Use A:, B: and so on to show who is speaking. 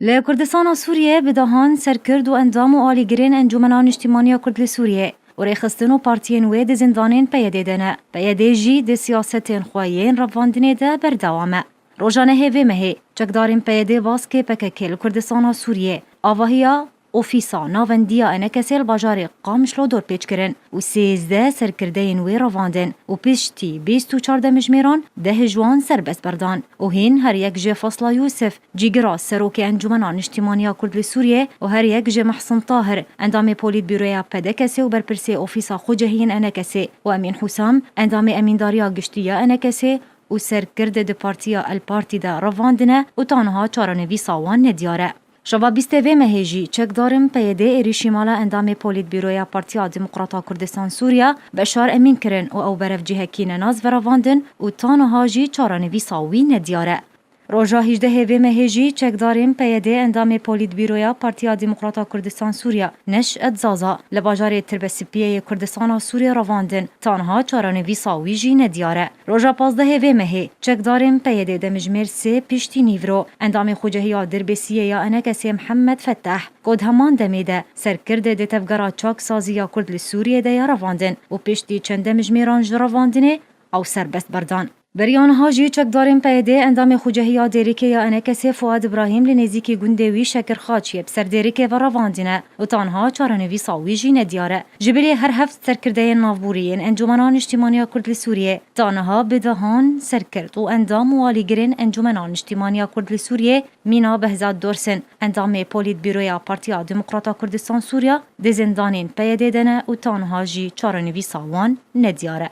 A: لكردستان سوريا بدهان سرکرد و اندام و آلیگرین انجمنان اجتماعی کرد لسوریه و ریخستن و پارتین و ده زندانین پیاده دنه پیاده جی ده سیاستین خواهین رواندنه ده بردوامه. روزانه هیوی مهی چکدارین پیاده واسکه پککل کردستان سوریه آواهیا اوفیسا ناوندیا انکسل باجار قامشلو دور پیچ کرن و 13 سرکردین وی رواندن و پیشتی 24 مجمیران 10 جوان سربست بردان و هین هر یک جه فصلا یوسف جیگرا سروک انجمنان اجتماعی کرد سوریه و هر یک جه محسن طاهر اندام پولیت بیرویا پدکسی و برپرسی اوفیسا خوجهین انکسی و امین حسام اندام امینداریا گشتیا انکسی و سرکرد ده پارتیا الپارتی ده رواندنه و تانها چارنوی ساوان ندیاره. شبا 20 مهیجی چک دارم پیاده ایریشی مالا اندام پولیت بیرویا پارتیا دموکراتا کردستان سوریا بشار امین کرن و او برف جهکین ناز و رواندن و تانها جی چارنوی ساوی ندیاره. روزا 18 مهیجی چک داریم پیاده اندام پولیت بیرویا پارتیا دموکراتا کردستان سوریا نش ادزازا لباجار تربسیپیه کردستان سوریا رواندن تانها چارنوی ساوی جی ندیاره. روزا 15 مهی چک داریم پیاده دمجمیر 3 پیشتی نیورو اندام خوجهیا دربسیه یا انکسی محمد فتح کد همان دمیده سرکرده ده تفگرا چاک سازیا کرد لسوریه ده رواندن و پیشتی چند مجمیران رواندنه او سربست بردان. بریان هاجی چک داریم پیاده اندام خوجهیا دیریکه یا انکسی فواد ابراهیم لنزیکی گندوی شکر خاچیه بسر دیریکه و رواندنه و تانها چارنوی ساوی جی ندیاره. جبری هر هفت سرکردین نافبورین انجمنان اجتماعی کرد لسوریه تانها بدهان سرکرد و اندام والیگرین انجمنان اجتماعی کرد لسوریه مینا بهزاد دورسن اندام پولیت بیرویا پارتیا دموکراتا کردستان سوریا ده زندانین پیاده دنه و تانها جی چارنوی ساوان ندیاره.